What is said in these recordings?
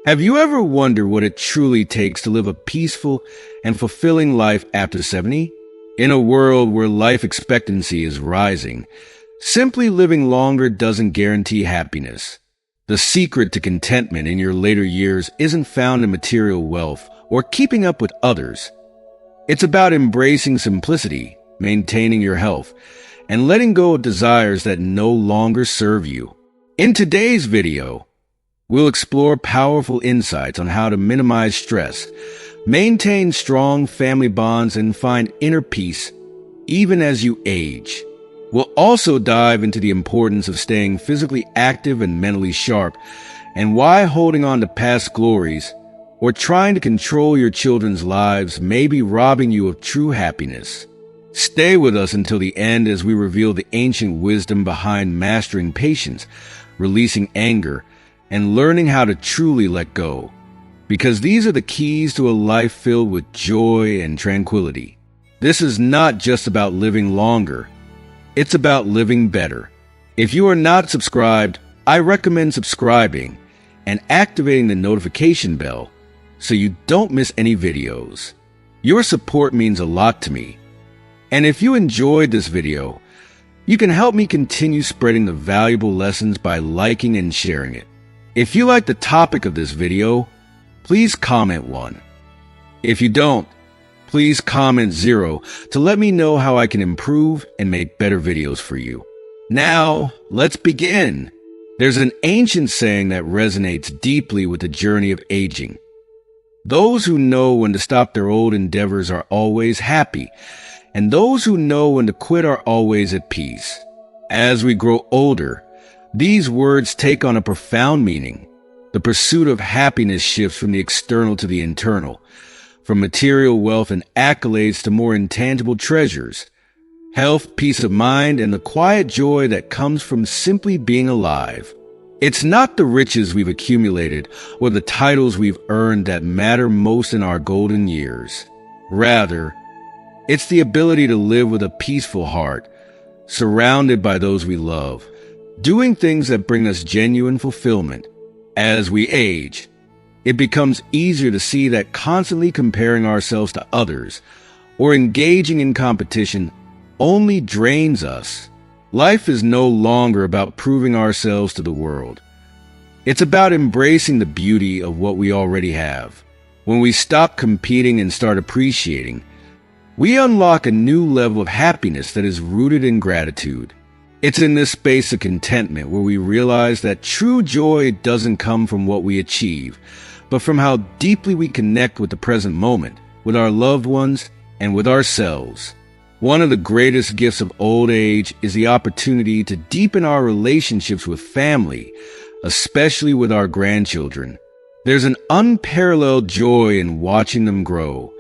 Have you ever wondered what it truly takes to live a peaceful and fulfilling life after 70? In a world where life expectancy is rising, simply living longer doesn't guarantee happiness. The secret to contentment in your later years isn't found in material wealth or keeping up with others. It's about embracing simplicity, maintaining your health, and letting go of desires that no longer serve you. In today's video, we'll explore powerful insights on how to minimize stress, maintain strong family bonds, and find inner peace even as you age. We'll also dive into the importance of staying physically active and mentally sharp, and why holding on to past glories or trying to control your children's lives may be robbing you of true happiness. Stay with us until the end as we reveal the ancient wisdom behind mastering patience, releasing anger, and learning how to truly let go. Because these are the keys to a life filled with joy and tranquility. This is not just about living longer. It's about living better. If you are not subscribed, I recommend subscribing and activating the notification bell so you don't miss any videos. Your support means a lot to me. And if you enjoyed this video, you can help me continue spreading the valuable lessons by liking and sharing it. If you like the topic of this video, please comment 1. If you don't, please comment 0 to let me know how I can improve and make better videos for you. Now, let's begin. There's an ancient saying that resonates deeply with the journey of aging. Those who know when to stop their old endeavors are always happy, and those who know when to quit are always at peace. As we grow older, these words take on a profound meaning. The pursuit of happiness shifts from the external to the internal, from material wealth and accolades to more intangible treasures, health, peace of mind, and the quiet joy that comes from simply being alive. It's not the riches we've accumulated or the titles we've earned that matter most in our golden years. Rather, it's the ability to live with a peaceful heart, surrounded by those we love, doing things that bring us genuine fulfillment. As we age, it becomes easier to see that constantly comparing ourselves to others or engaging in competition only drains us. Life is no longer about proving ourselves to the world. It's about embracing the beauty of what we already have. When we stop competing and start appreciating, we unlock a new level of happiness that is rooted in gratitude. It's in this space of contentment where we realize that true joy doesn't come from what we achieve, but from how deeply we connect with the present moment, with our loved ones, and with ourselves. One of the greatest gifts of old age is the opportunity to deepen our relationships with family, especially with our grandchildren. There's an unparalleled joy in watching them grow,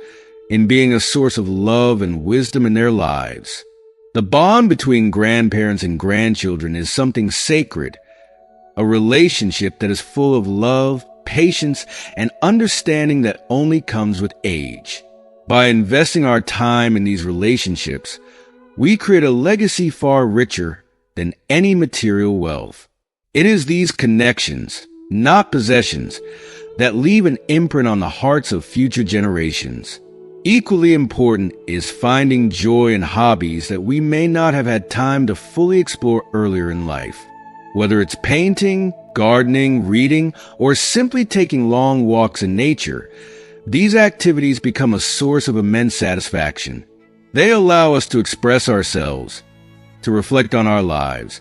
in being a source of love and wisdom in their lives. The bond between grandparents and grandchildren is something sacred, a relationship that is full of love, patience, and understanding that only comes with age. By investing our time in these relationships, we create a legacy far richer than any material wealth. It is these connections, not possessions, that leave an imprint on the hearts of future generations. Equally important is finding joy in hobbies that we may not have had time to fully explore earlier in life. Whether it's painting, gardening, reading, or simply taking long walks in nature, these activities become a source of immense satisfaction. They allow us to express ourselves, to reflect on our lives,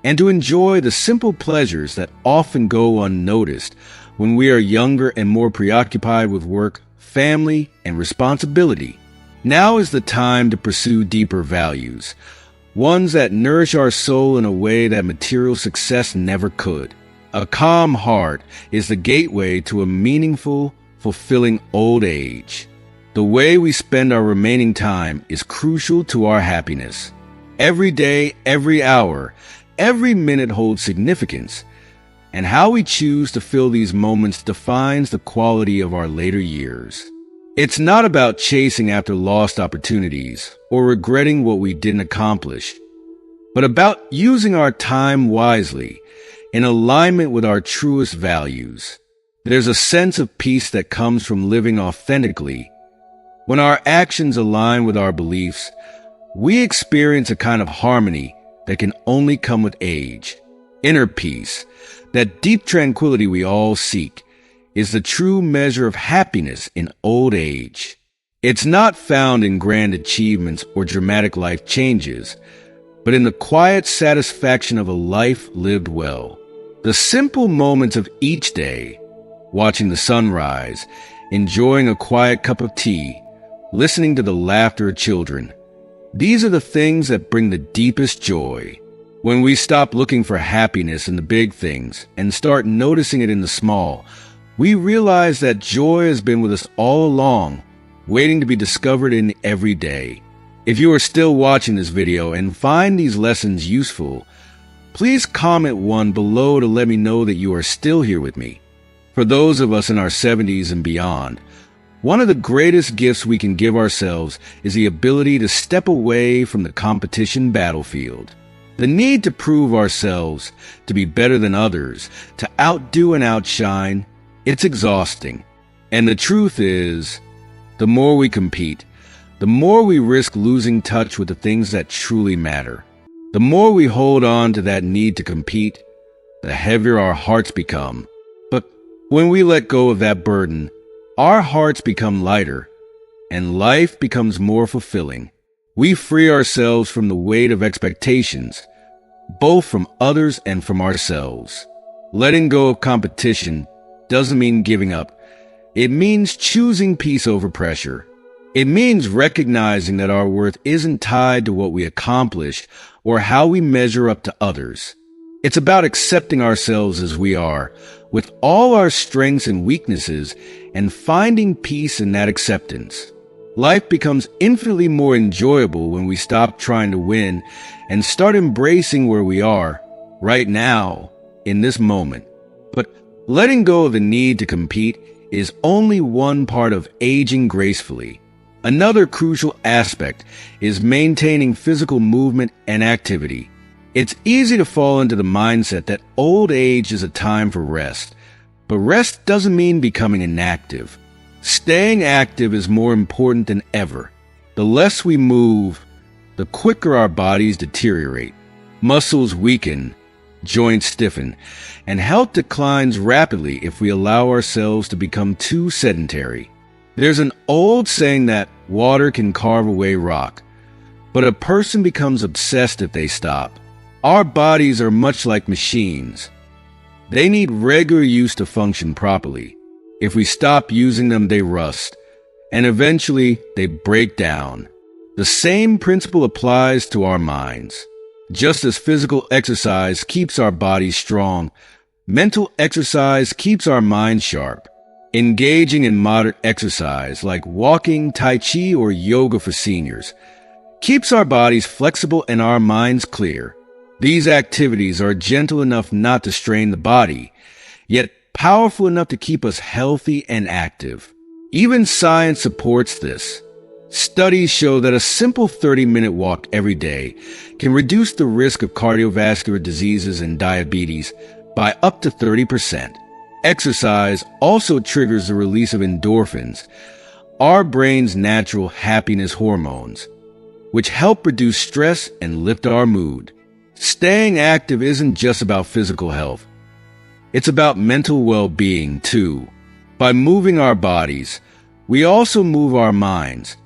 and to enjoy the simple pleasures that often go unnoticed when we are younger and more preoccupied with work, family, and responsibility. Now is the time to pursue deeper values, ones that nourish our soul in a way that material success never could. A calm heart is the gateway to a meaningful, fulfilling old age. The way we spend our remaining time is crucial to our happiness. Every day, every hour, every minute holds significance, and how we choose to fill these moments defines the quality of our later years. It's not about chasing after lost opportunities or regretting what we didn't accomplish, but about using our time wisely in alignment with our truest values. There's a sense of peace that comes from living authentically. When our actions align with our beliefs, we experience a kind of harmony that can only come with age. Inner peace, that deep tranquility we all seek, is the true measure of happiness in old age. It's not found in grand achievements or dramatic life changes, but in the quiet satisfaction of a life lived well. The simple moments of each day, watching the sunrise, enjoying a quiet cup of tea, listening to the laughter of children. These are the things that bring the deepest joy. When we stop looking for happiness in the big things and start noticing it in the small, we realize that joy has been with us all along, waiting to be discovered in every day. If you are still watching this video and find these lessons useful, please comment 1 below to let me know that you are still here with me. For those of us in our 70s and beyond, one of the greatest gifts we can give ourselves is the ability to step away from the competition battlefield. The need to prove ourselves, to be better than others, to outdo and outshine, it's exhausting. And the truth is, the more we compete, the more we risk losing touch with the things that truly matter. The more we hold on to that need to compete, the heavier our hearts become. But when we let go of that burden, our hearts become lighter, and life becomes more fulfilling. We free ourselves from the weight of expectations, both from others and from ourselves. Letting go of competition doesn't mean giving up. It means choosing peace over pressure. It means recognizing that our worth isn't tied to what we accomplish or how we measure up to others. It's about accepting ourselves as we are, with all our strengths and weaknesses, and finding peace in that acceptance. Life becomes infinitely more enjoyable when we stop trying to win and start embracing where we are, right now, in this moment. But letting go of the need to compete is only one part of aging gracefully. Another crucial aspect is maintaining physical movement and activity. It's easy to fall into the mindset that old age is a time for rest, but rest doesn't mean becoming inactive. Staying active is more important than ever. The less we move, the quicker our bodies deteriorate. Muscles weaken, joints stiffen, and health declines rapidly if we allow ourselves to become too sedentary. There's an old saying that water can carve away rock, but a person becomes obsessed if they stop. Our bodies are much like machines. They need regular use to function properly. If we stop using them, they rust, and eventually they break down. The same principle applies to our minds. Just as physical exercise keeps our bodies strong, mental exercise keeps our minds sharp. Engaging in moderate exercise like walking, tai chi, or yoga for seniors keeps our bodies flexible and our minds clear. These activities are gentle enough not to strain the body, yet powerful enough to keep us healthy and active. Even science supports this. Studies show that a simple 30-minute walk every day can reduce the risk of cardiovascular diseases and diabetes by up to 30%. Exercise also triggers the release of endorphins, our brain's natural happiness hormones, which help reduce stress and lift our mood. Staying active isn't just about physical health. It's about mental well-being, too. By moving our bodies, we also move our minds,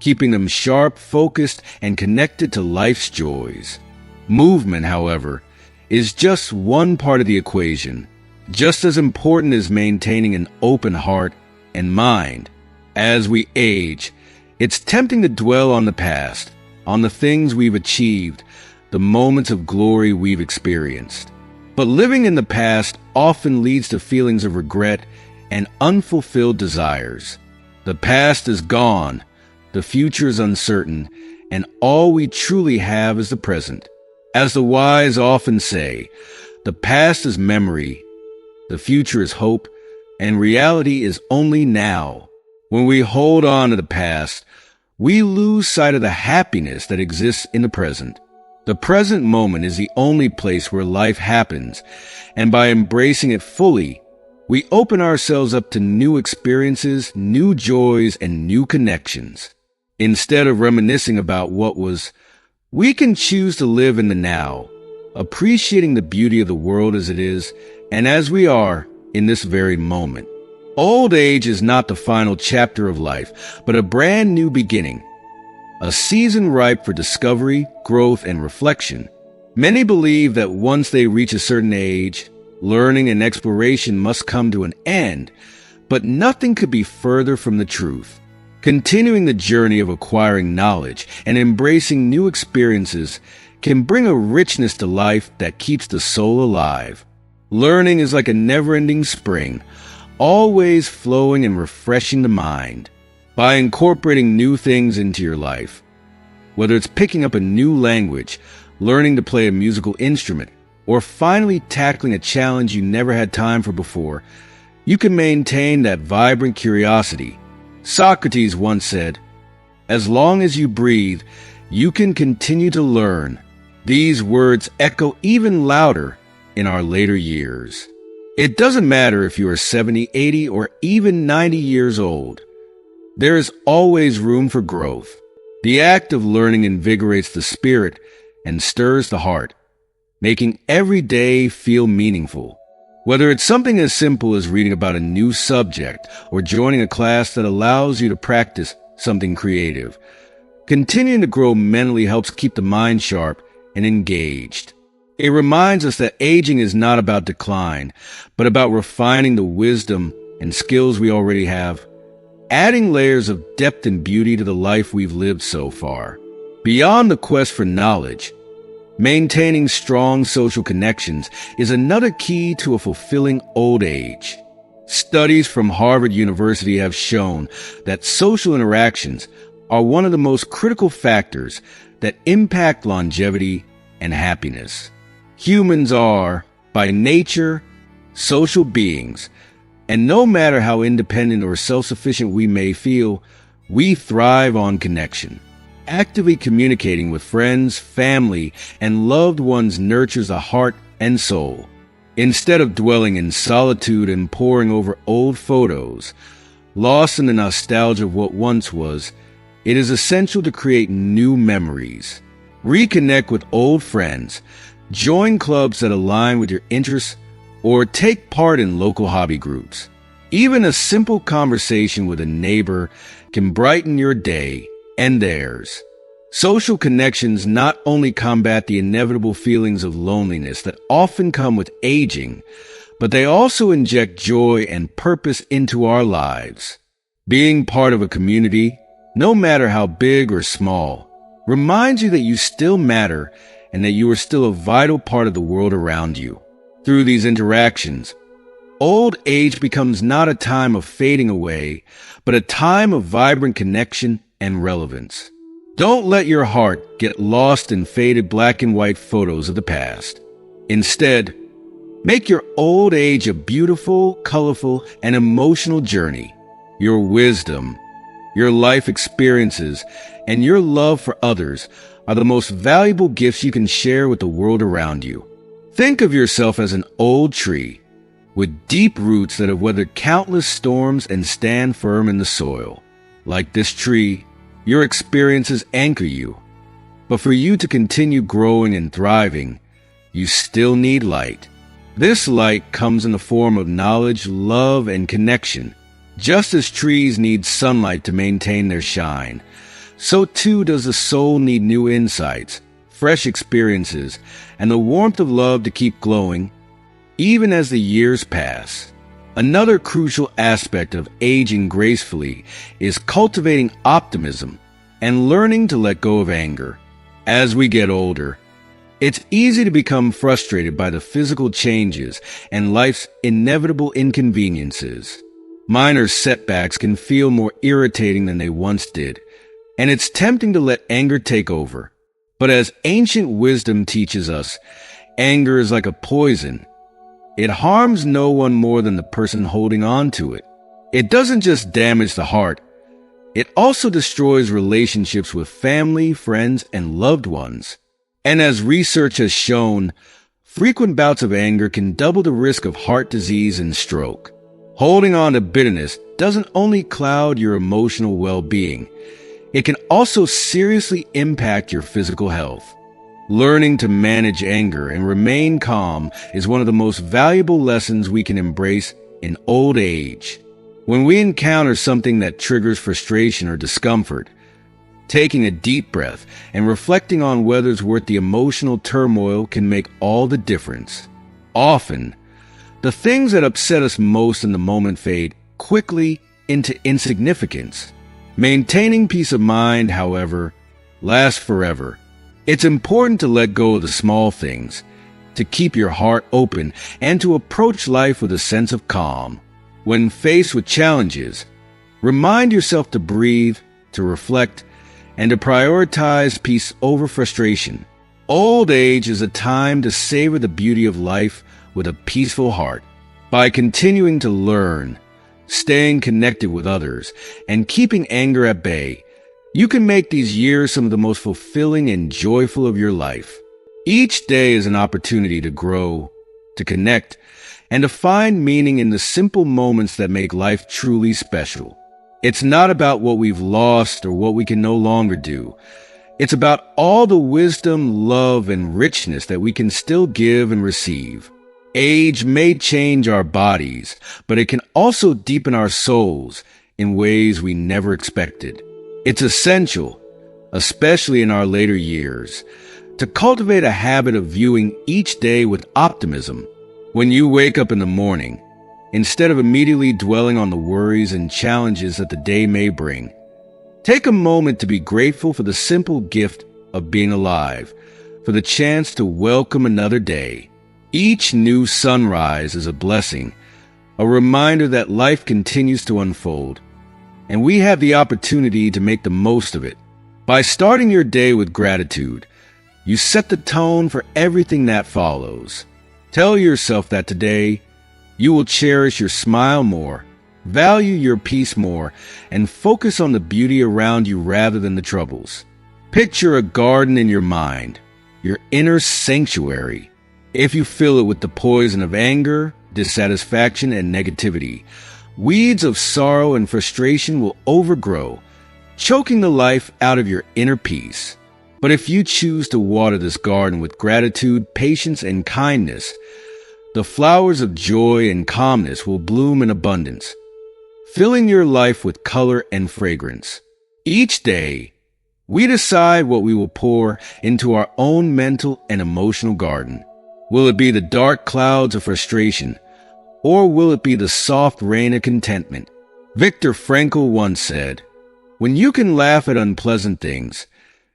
keeping them sharp, focused, and connected to life's joys. Movement, however, is just one part of the equation. Just as important as maintaining an open heart and mind. As we age, it's tempting to dwell on the past, on the things we've achieved, the moments of glory we've experienced. But living in the past often leads to feelings of regret and unfulfilled desires. The past is gone, the future is uncertain, and all we truly have is the present. As the wise often say, the past is memory, the future is hope, and reality is only now. When we hold on to the past, we lose sight of the happiness that exists in the present. The present moment is the only place where life happens, and by embracing it fully, We open ourselves up to new experiences, new joys, and new connections. Instead of reminiscing about what was, we can choose to live in the now, appreciating the beauty of the world as it is and as we are in this very moment. Old age is not the final chapter of life, but a brand new beginning, a season ripe for discovery, growth, and reflection. Many believe that once they reach a certain age, learning and exploration must come to an end, but nothing could be further from the truth. Continuing the journey of acquiring knowledge and embracing new experiences can bring a richness to life that keeps the soul alive. Learning is like a never-ending spring, always flowing and refreshing the mind. By incorporating new things into your life, whether it's picking up a new language, learning to play a musical instrument, or finally tackling a challenge you never had time for before, you can maintain that vibrant curiosity. Socrates once said, "As long as you breathe, you can continue to learn." These words echo even louder in our later years. It doesn't matter if you are 70, 80, or even 90 years old. There is always room for growth. The act of learning invigorates the spirit and stirs the heart, making every day feel meaningful. Whether it's something as simple as reading about a new subject or joining a class that allows you to practice something creative, continuing to grow mentally helps keep the mind sharp and engaged. It reminds us that aging is not about decline, but about refining the wisdom and skills we already have, adding layers of depth and beauty to the life we've lived so far. Beyond the quest for knowledge, maintaining strong social connections is another key to a fulfilling old age. Studies from Harvard University have shown that social interactions are one of the most critical factors that impact longevity and happiness. Humans are, by nature, social beings, and no matter how independent or self-sufficient we may feel, we thrive on connection. Actively communicating with friends, family, and loved ones nurtures the heart and soul. Instead of dwelling in solitude and poring over old photos, lost in the nostalgia of what once was, it is essential to create new memories. Reconnect with old friends, join clubs that align with your interests, or take part in local hobby groups. Even a simple conversation with a neighbor can brighten your day and theirs. Social connections not only combat the inevitable feelings of loneliness that often come with aging, but they also inject joy and purpose into our lives. Being part of a community, no matter how big or small, reminds you that you still matter and that you are still a vital part of the world around you. Through these interactions, old age becomes not a time of fading away, but a time of vibrant connection and relevance. Don't let your heart get lost in faded black and white photos of the past. Instead, make your old age a beautiful, colorful, and emotional journey. Your wisdom, your life experiences, and your love for others are the most valuable gifts you can share with the world around you. Think of yourself as an old tree with deep roots that have weathered countless storms and stand firm in the soil. Like this tree, your experiences anchor you. But for you to continue growing and thriving, you still need light. This light comes in the form of knowledge, love, and connection. Just as trees need sunlight to maintain their shine, so too does the soul need new insights, fresh experiences, and the warmth of love to keep glowing, even as the years pass. Another crucial aspect of aging gracefully is cultivating optimism and learning to let go of anger. As we get older, it's easy to become frustrated by the physical changes and life's inevitable inconveniences. Minor setbacks can feel more irritating than they once did, and it's tempting to let anger take over. But as ancient wisdom teaches us, anger is like a poison. It harms no one more than the person holding on to it. It doesn't just damage the heart, it also destroys relationships with family, friends, and loved ones. And as research has shown, frequent bouts of anger can double the risk of heart disease and stroke. Holding on to bitterness doesn't only cloud your emotional well-being, it can also seriously impact your physical health. Learning to manage anger and remain calm is one of the most valuable lessons we can embrace in old age. When we encounter something that triggers frustration or discomfort, taking a deep breath and reflecting on whether it's worth the emotional turmoil can make all the difference. Often, the things that upset us most in the moment fade quickly into insignificance. Maintaining peace of mind, however, lasts forever. It's important to let go of the small things, to keep your heart open, and to approach life with a sense of calm. When faced with challenges, remind yourself to breathe, to reflect, and to prioritize peace over frustration. Old age is a time to savor the beauty of life with a peaceful heart. By continuing to learn, staying connected with others, and keeping anger at bay, you can make these years some of the most fulfilling and joyful of your life. Each day is an opportunity to grow, to connect, and to find meaning in the simple moments that make life truly special. It's not about what we've lost or what we can no longer do. It's about all the wisdom, love, and richness that we can still give and receive. Age may change our bodies, but it can also deepen our souls in ways we never expected. It's essential, especially in our later years, to cultivate a habit of viewing each day with optimism. When you wake up in the morning, instead of immediately dwelling on the worries and challenges that the day may bring, take a moment to be grateful for the simple gift of being alive, for the chance to welcome another day. Each new sunrise is a blessing, a reminder that life continues to unfold, and we have the opportunity to make the most of it. By starting your day with gratitude, you set the tone for everything that follows. Tell yourself that today you will cherish your smile more, value your peace more, and focus on the beauty around you rather than the troubles. Picture a garden in your mind, your inner sanctuary. If you fill it with the poison of anger, dissatisfaction, and negativity, weeds of sorrow and frustration will overgrow, choking the life out of your inner peace. But if you choose to water this garden with gratitude, patience, and kindness, the flowers of joy and calmness will bloom in abundance, filling your life with color and fragrance. Each day, we decide what we will pour into our own mental and emotional garden. Will it be the dark clouds of frustration, or will it be the soft rain of contentment? Viktor Frankl once said, "When you can laugh at unpleasant things,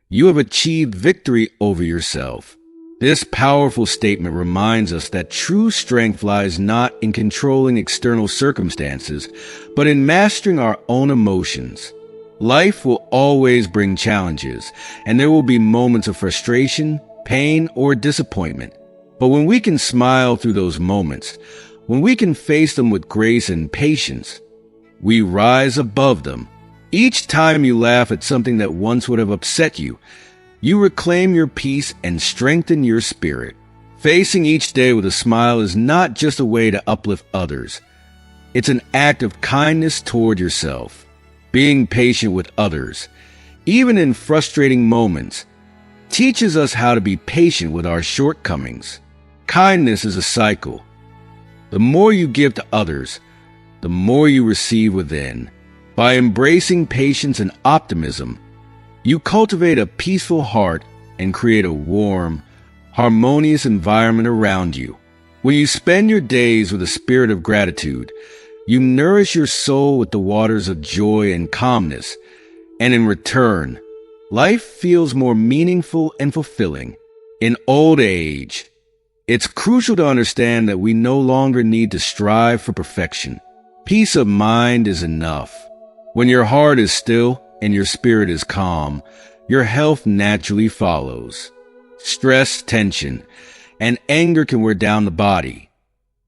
you have achieved victory over yourself." This powerful statement reminds us that true strength lies not in controlling external circumstances, but in mastering our own emotions. Life will always bring challenges, and there will be moments of frustration, pain, or disappointment. But when we can smile through those moments, when we can face them with grace and patience, we rise above them. Each time you laugh at something that once would have upset you, you reclaim your peace and strengthen your spirit. Facing each day with a smile is not just a way to uplift others. It's an act of kindness toward yourself. Being patient with others, even in frustrating moments, teaches us how to be patient with our shortcomings. Kindness is a cycle. The more you give to others, the more you receive within. By embracing patience and optimism, you cultivate a peaceful heart and create a warm, harmonious environment around you. When you spend your days with a spirit of gratitude, you nourish your soul with the waters of joy and calmness, and in return, life feels more meaningful and fulfilling. In old age, it's crucial to understand that we no longer need to strive for perfection. Peace of mind is enough. When your heart is still and your spirit is calm, your health naturally follows. Stress, tension, and anger can wear down the body.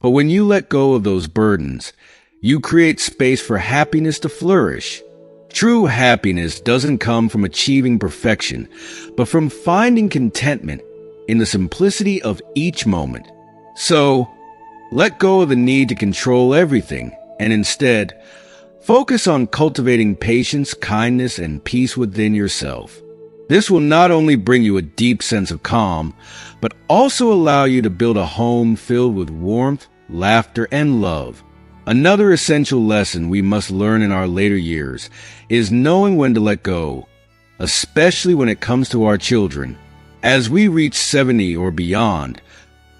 But when you let go of those burdens, you create space for happiness to flourish. True happiness doesn't come from achieving perfection, but from finding contentment in the simplicity of each moment. So, let go of the need to control everything and instead, focus on cultivating patience, kindness, and peace within yourself. This will not only bring you a deep sense of calm, but also allow you to build a home filled with warmth, laughter, and love. Another essential lesson we must learn in our later years is knowing when to let go, especially when it comes to our children. As we reach 70 or beyond,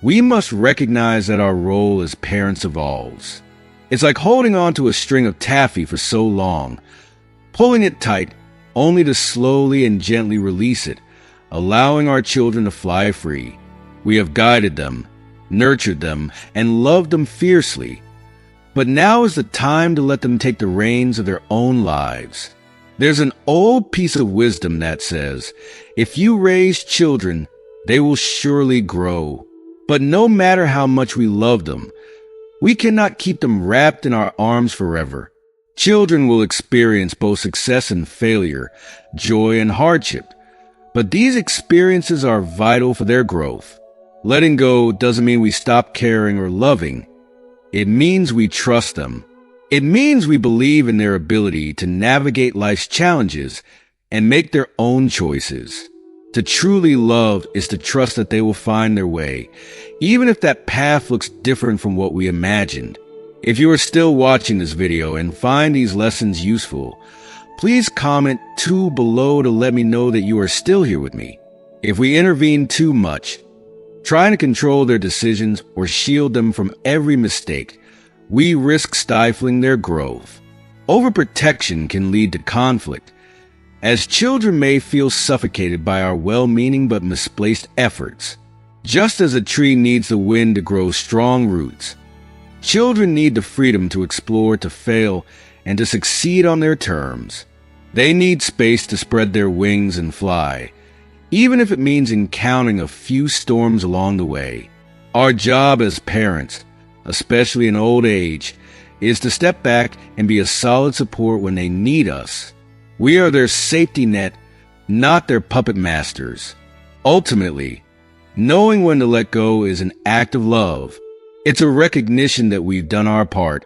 we must recognize that our role as parents evolves. It's like holding on to a string of taffy for so long, pulling it tight only to slowly and gently release it, allowing our children to fly free. We have guided them, nurtured them, and loved them fiercely. But now is the time to let them take the reins of their own lives. There's an old piece of wisdom that says, if you raise children, they will surely grow. But no matter how much we love them, we cannot keep them wrapped in our arms forever. Children will experience both success and failure, joy and hardship. But these experiences are vital for their growth. Letting go doesn't mean we stop caring or loving. It means we trust them. It means we believe in their ability to navigate life's challenges and make their own choices. To truly love is to trust that they will find their way, even if that path looks different from what we imagined. If you are still watching this video and find these lessons useful, please comment 2 below to let me know that you are still here with me. If we intervene too much, trying to control their decisions or shield them from every mistake, we risk stifling their growth. Overprotection can lead to conflict, as children may feel suffocated by our well-meaning but misplaced efforts. Just as a tree needs the wind to grow strong roots, children need the freedom to explore, to fail, and to succeed on their terms. They need space to spread their wings and fly, even if it means encountering a few storms along the way. Our job as parents, especially in old age, is to step back and be a solid support when they need us. We are their safety net, not their puppet masters. Ultimately, knowing when to let go is an act of love. It's a recognition that we've done our part,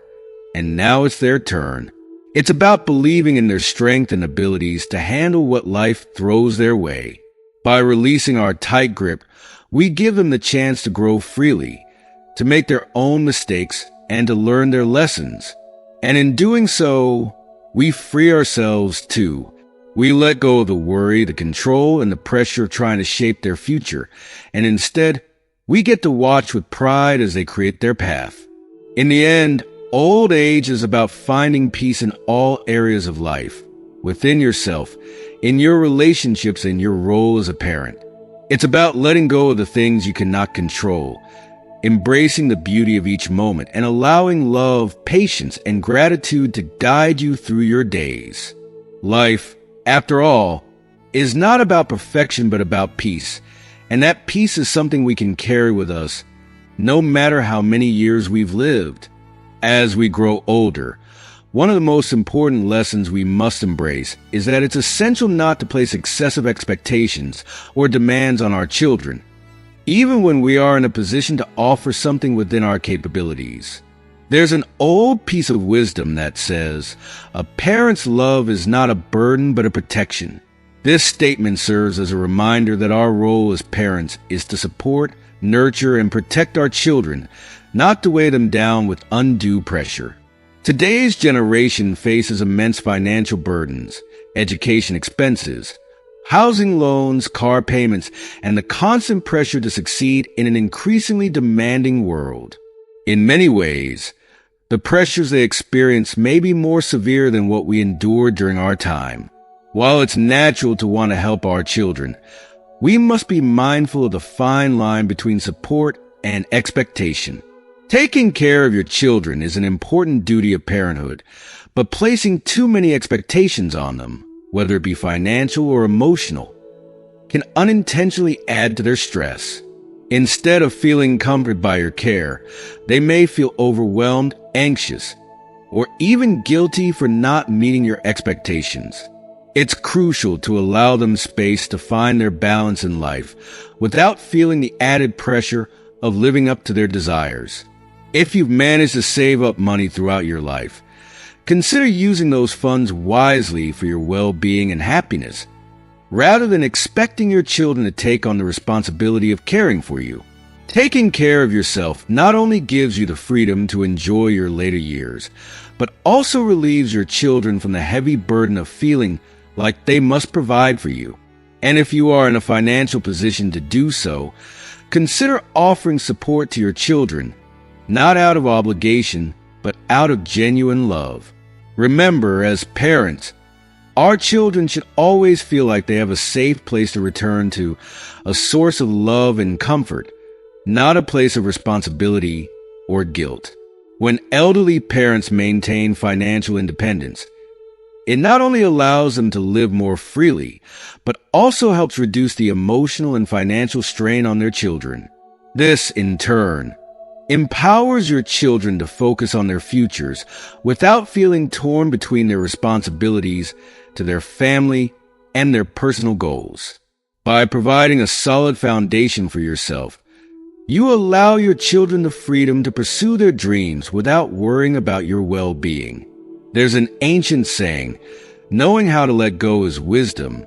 and now it's their turn. It's about believing in their strength and abilities to handle what life throws their way. By releasing our tight grip, we give them the chance to grow freely, to make their own mistakes, and to learn their lessons. And in doing so, we free ourselves too. We let go of the worry, the control, and the pressure of trying to shape their future, and instead, we get to watch with pride as they create their path. In the end, old age is about finding peace in all areas of life, within yourself, in your relationships, and your role as a parent. It's about letting go of the things you cannot control, embracing the beauty of each moment, and allowing love, patience, and gratitude to guide you through your days. Life, after all, is not about perfection but about peace, and that peace is something we can carry with us, no matter how many years we've lived. As we grow older, one of the most important lessons we must embrace is that it's essential not to place excessive expectations or demands on our children, even when we are in a position to offer something within our capabilities. There's an old piece of wisdom that says, a parent's love is not a burden but a protection. This statement serves as a reminder that our role as parents is to support, nurture, and protect our children, not to weigh them down with undue pressure. Today's generation faces immense financial burdens, education expenses, housing loans, car payments, and the constant pressure to succeed in an increasingly demanding world. In many ways, the pressures they experience may be more severe than what we endured during our time. While it's natural to want to help our children, we must be mindful of the fine line between support and expectation. Taking care of your children is an important duty of parenthood, but placing too many expectations on them, whether it be financial or emotional, can unintentionally add to their stress. Instead of feeling comforted by your care, they may feel overwhelmed, anxious, or even guilty for not meeting your expectations. It's crucial to allow them space to find their balance in life without feeling the added pressure of living up to their desires. If you've managed to save up money throughout your life, consider using those funds wisely for your well-being and happiness, rather than expecting your children to take on the responsibility of caring for you. Taking care of yourself not only gives you the freedom to enjoy your later years, but also relieves your children from the heavy burden of feeling like they must provide for you. And if you are in a financial position to do so, consider offering support to your children, not out of obligation, but out of genuine love. Remember, as parents, our children should always feel like they have a safe place to return to, a source of love and comfort, not a place of responsibility or guilt. When elderly parents maintain financial independence, it not only allows them to live more freely, but also helps reduce the emotional and financial strain on their children. This, in turn, empowers your children to focus on their futures without feeling torn between their responsibilities to their family and their personal goals. By providing a solid foundation for yourself, you allow your children the freedom to pursue their dreams without worrying about your well-being. There's an ancient saying, knowing how to let go is wisdom,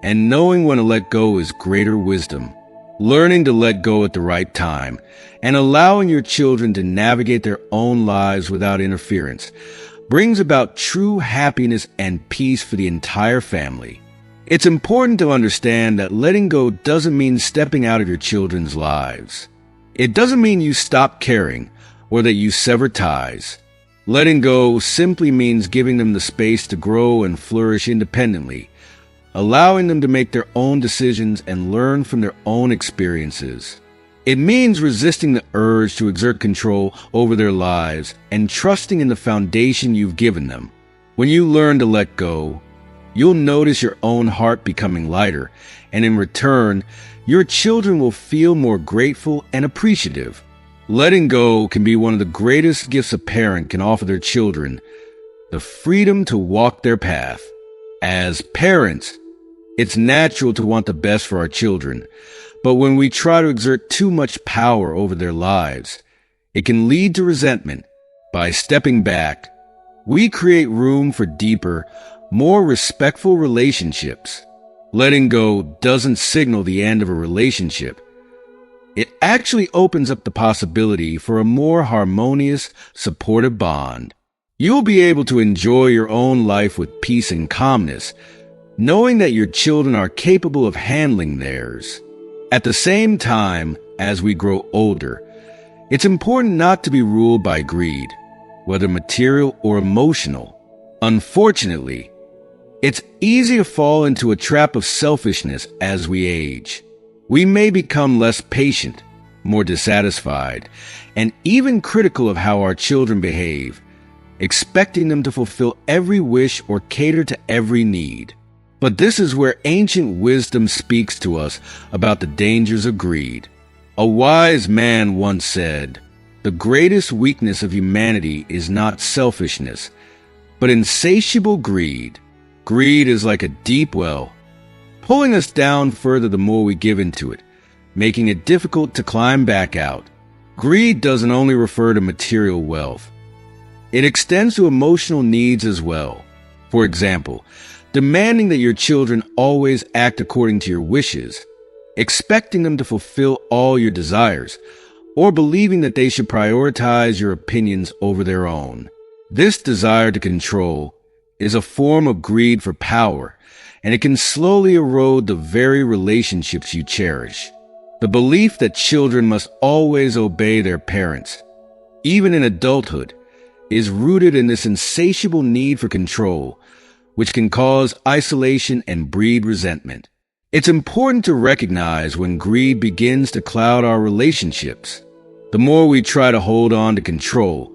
and knowing when to let go is greater wisdom. Learning to let go at the right time and allowing your children to navigate their own lives without interference brings about true happiness and peace for the entire family. It's important to understand that letting go doesn't mean stepping out of your children's lives. It doesn't mean you stop caring or that you sever ties. Letting go simply means giving them the space to grow and flourish independently, allowing them to make their own decisions and learn from their own experiences. It means resisting the urge to exert control over their lives and trusting in the foundation you've given them. When you learn to let go, you'll notice your own heart becoming lighter, and in return, your children will feel more grateful and appreciative. Letting go can be one of the greatest gifts a parent can offer their children, the freedom to walk their path. As parents, it's natural to want the best for our children, but when we try to exert too much power over their lives, it can lead to resentment. By stepping back, we create room for deeper, more respectful relationships. Letting go doesn't signal the end of a relationship. It actually opens up the possibility for a more harmonious, supportive bond. You'll be able to enjoy your own life with peace and calmness, knowing that your children are capable of handling theirs. At the same time, as we grow older, it's important not to be ruled by greed, whether material or emotional. Unfortunately, it's easy to fall into a trap of selfishness as we age. We may become less patient, more dissatisfied, and even critical of how our children behave, expecting them to fulfill every wish or cater to every need. But this is where ancient wisdom speaks to us about the dangers of greed. A wise man once said, "The greatest weakness of humanity is not selfishness, but insatiable greed." Greed is like a deep well, pulling us down further the more we give into it, making it difficult to climb back out. Greed doesn't only refer to material wealth. It extends to emotional needs as well. For example, demanding that your children always act according to your wishes, expecting them to fulfill all your desires, or believing that they should prioritize your opinions over their own. This desire to control is a form of greed for power, and it can slowly erode the very relationships you cherish. The belief that children must always obey their parents, even in adulthood, is rooted in this insatiable need for control, which can cause isolation and breed resentment. It's important to recognize when greed begins to cloud our relationships. The more we try to hold on to control,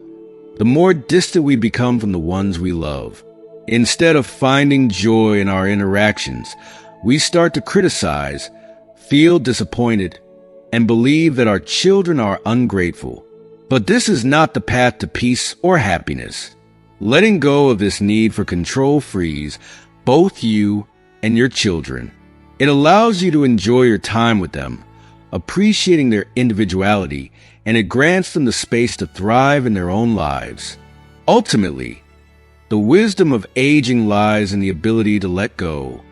the more distant we become from the ones we love. Instead of finding joy in our interactions, we start to criticize, feel disappointed, and believe that our children are ungrateful. But this is not the path to peace or happiness. Letting go of this need for control frees both you and your children. It allows you to enjoy your time with them, appreciating their individuality and it grants them the space to thrive in their own lives. Ultimately, the wisdom of aging lies in the ability to let go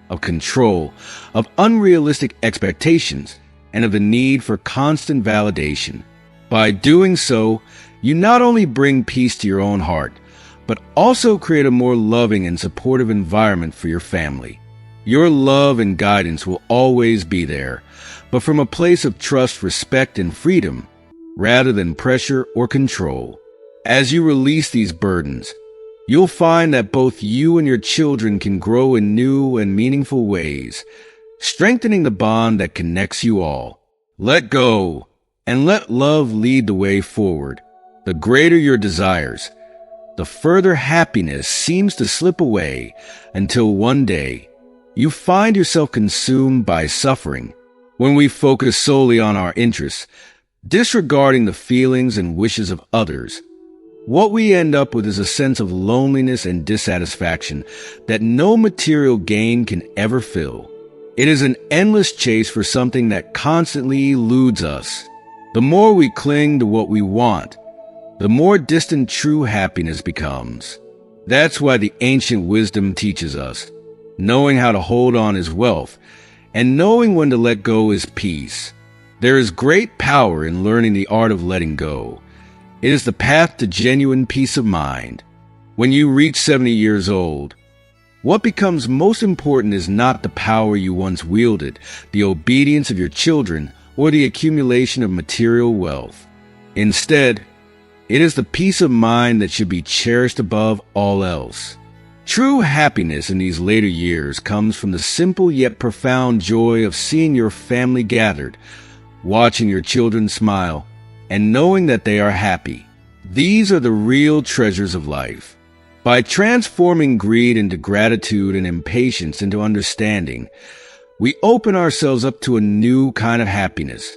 of control, of unrealistic expectations, and of the need for constant validation. By doing so, you not only bring peace to your own heart, but also create a more loving and supportive environment for your family. Your love and guidance will always be there, but from a place of trust, respect, and freedom, rather than pressure or control. As you release these burdens, you'll find that both you and your children can grow in new and meaningful ways, strengthening the bond that connects you all. Let go and let love lead the way forward. The greater your desires, the further happiness seems to slip away until one day you find yourself consumed by suffering. When we focus solely on our interests, disregarding the feelings and wishes of others, what we end up with is a sense of loneliness and dissatisfaction that no material gain can ever fill. It is an endless chase for something that constantly eludes us. The more we cling to what we want, the more distant true happiness becomes. That's why the ancient wisdom teaches us. Knowing how to hold on is wealth, and knowing when to let go is peace. There is great power in learning the art of letting go. It is the path to genuine peace of mind. When you reach 70 years old, what becomes most important is not the power you once wielded, the obedience of your children, or the accumulation of material wealth. Instead, it is the peace of mind that should be cherished above all else. True happiness in these later years comes from the simple yet profound joy of seeing your family gathered, watching your children smile, and knowing that they are happy. These are the real treasures of life. By transforming greed into gratitude and impatience into understanding, we open ourselves up to a new kind of happiness.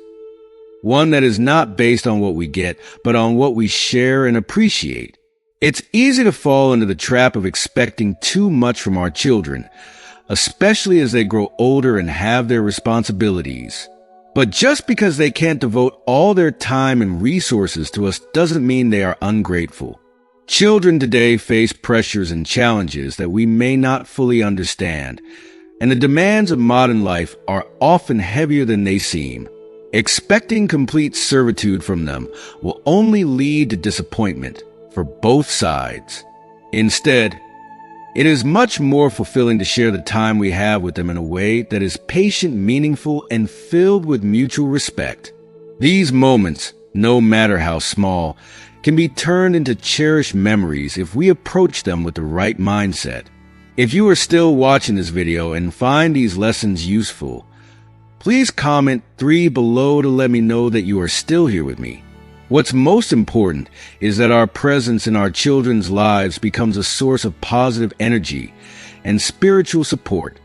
One that is not based on what we get, but on what we share and appreciate. It's easy to fall into the trap of expecting too much from our children, especially as they grow older and have their responsibilities. But just because they can't devote all their time and resources to us doesn't mean they are ungrateful. Children today face pressures and challenges that we may not fully understand, and the demands of modern life are often heavier than they seem. Expecting complete servitude from them will only lead to disappointment for both sides. Instead, it is much more fulfilling to share the time we have with them in a way that is patient, meaningful, and filled with mutual respect. These moments, no matter how small, can be turned into cherished memories if we approach them with the right mindset. If you are still watching this video and find these lessons useful, please comment 3 below to let me know that you are still here with me. What's most important is that our presence in our children's lives becomes a source of positive energy and spiritual support,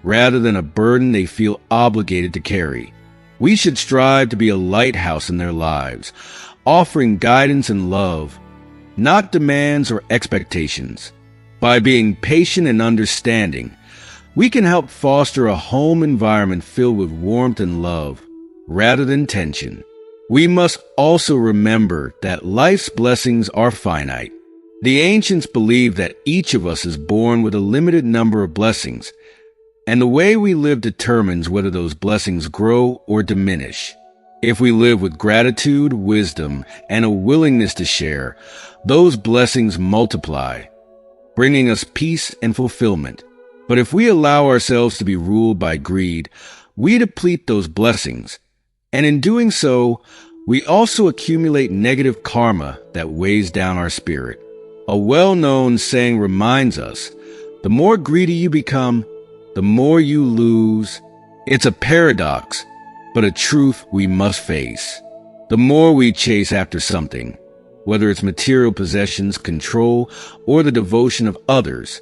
rather than a burden they feel obligated to carry. We should strive to be a lighthouse in their lives, offering guidance and love, not demands or expectations. By being patient and understanding, we can help foster a home environment filled with warmth and love, rather than tension. We must also remember that life's blessings are finite. The ancients believed that each of us is born with a limited number of blessings, and the way we live determines whether those blessings grow or diminish. If we live with gratitude, wisdom, and a willingness to share, those blessings multiply, bringing us peace and fulfillment. But if we allow ourselves to be ruled by greed, we deplete those blessings. And in doing so, we also accumulate negative karma that weighs down our spirit. A well-known saying reminds us, the more greedy you become, the more you lose. It's a paradox, but a truth we must face. The more we chase after something, whether it's material possessions, control, or the devotion of others,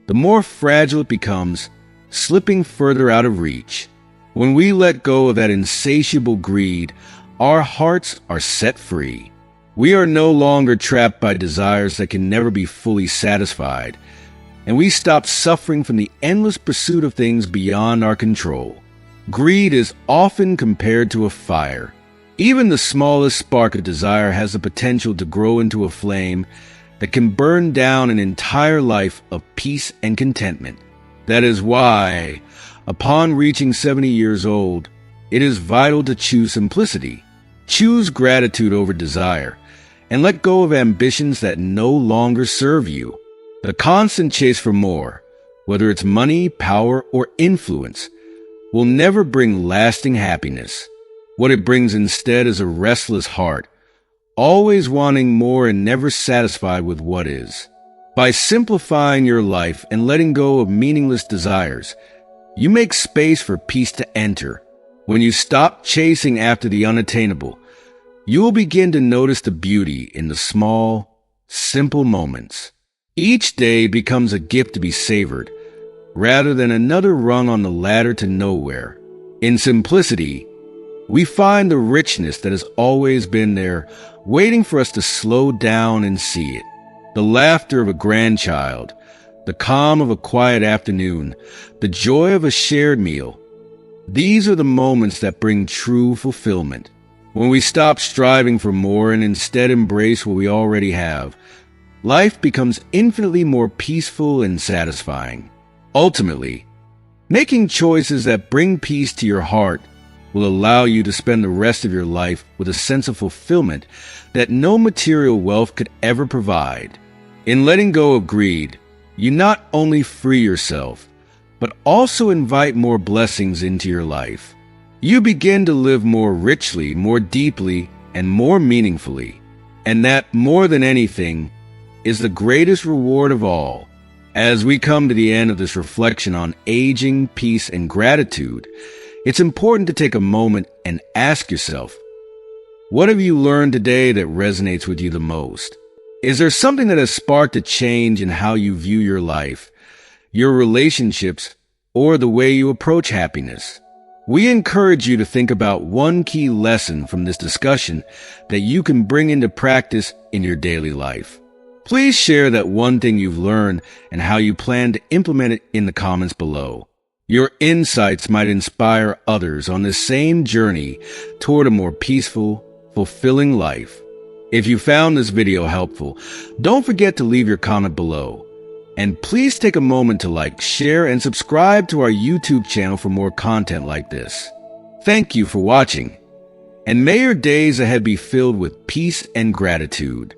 the more fragile it becomes, slipping further out of reach. When we let go of that insatiable greed, our hearts are set free. We are no longer trapped by desires that can never be fully satisfied, and we stop suffering from the endless pursuit of things beyond our control. Greed is often compared to a fire. Even the smallest spark of desire has the potential to grow into a flame that can burn down an entire life of peace and contentment. That is why, upon reaching 70 years old, it is vital to choose simplicity, choose gratitude over desire, and let go of ambitions that no longer serve you. The constant chase for more, whether it's money, power, or influence, will never bring lasting happiness. What it brings instead is a restless heart, always wanting more and never satisfied with what is. By simplifying your life and letting go of meaningless desires, you make space for peace to enter. When you stop chasing after the unattainable, you will begin to notice the beauty in the small, simple moments. Each day becomes a gift to be savored, rather than another rung on the ladder to nowhere. In simplicity, we find the richness that has always been there, waiting for us to slow down and see it. The laughter of a grandchild, the calm of a quiet afternoon, the joy of a shared meal. These are the moments that bring true fulfillment. When we stop striving for more and instead embrace what we already have, life becomes infinitely more peaceful and satisfying. Ultimately, making choices that bring peace to your heart will allow you to spend the rest of your life with a sense of fulfillment that no material wealth could ever provide. In letting go of greed, you not only free yourself, but also invite more blessings into your life. You begin to live more richly, more deeply, and more meaningfully. And that, more than anything, is the greatest reward of all. As we come to the end of this reflection on aging, peace, and gratitude, it's important to take a moment and ask yourself, what have you learned today that resonates with you the most? Is there something that has sparked a change in how you view your life, your relationships, or the way you approach happiness? We encourage you to think about one key lesson from this discussion that you can bring into practice in your daily life. Please share that one thing you've learned and how you plan to implement it in the comments below. Your insights might inspire others on this same journey toward a more peaceful, fulfilling life. If you found this video helpful, don't forget to leave your comment below. And please take a moment to like, share, and subscribe to our YouTube channel for more content like this. Thank you for watching, and may your days ahead be filled with peace and gratitude.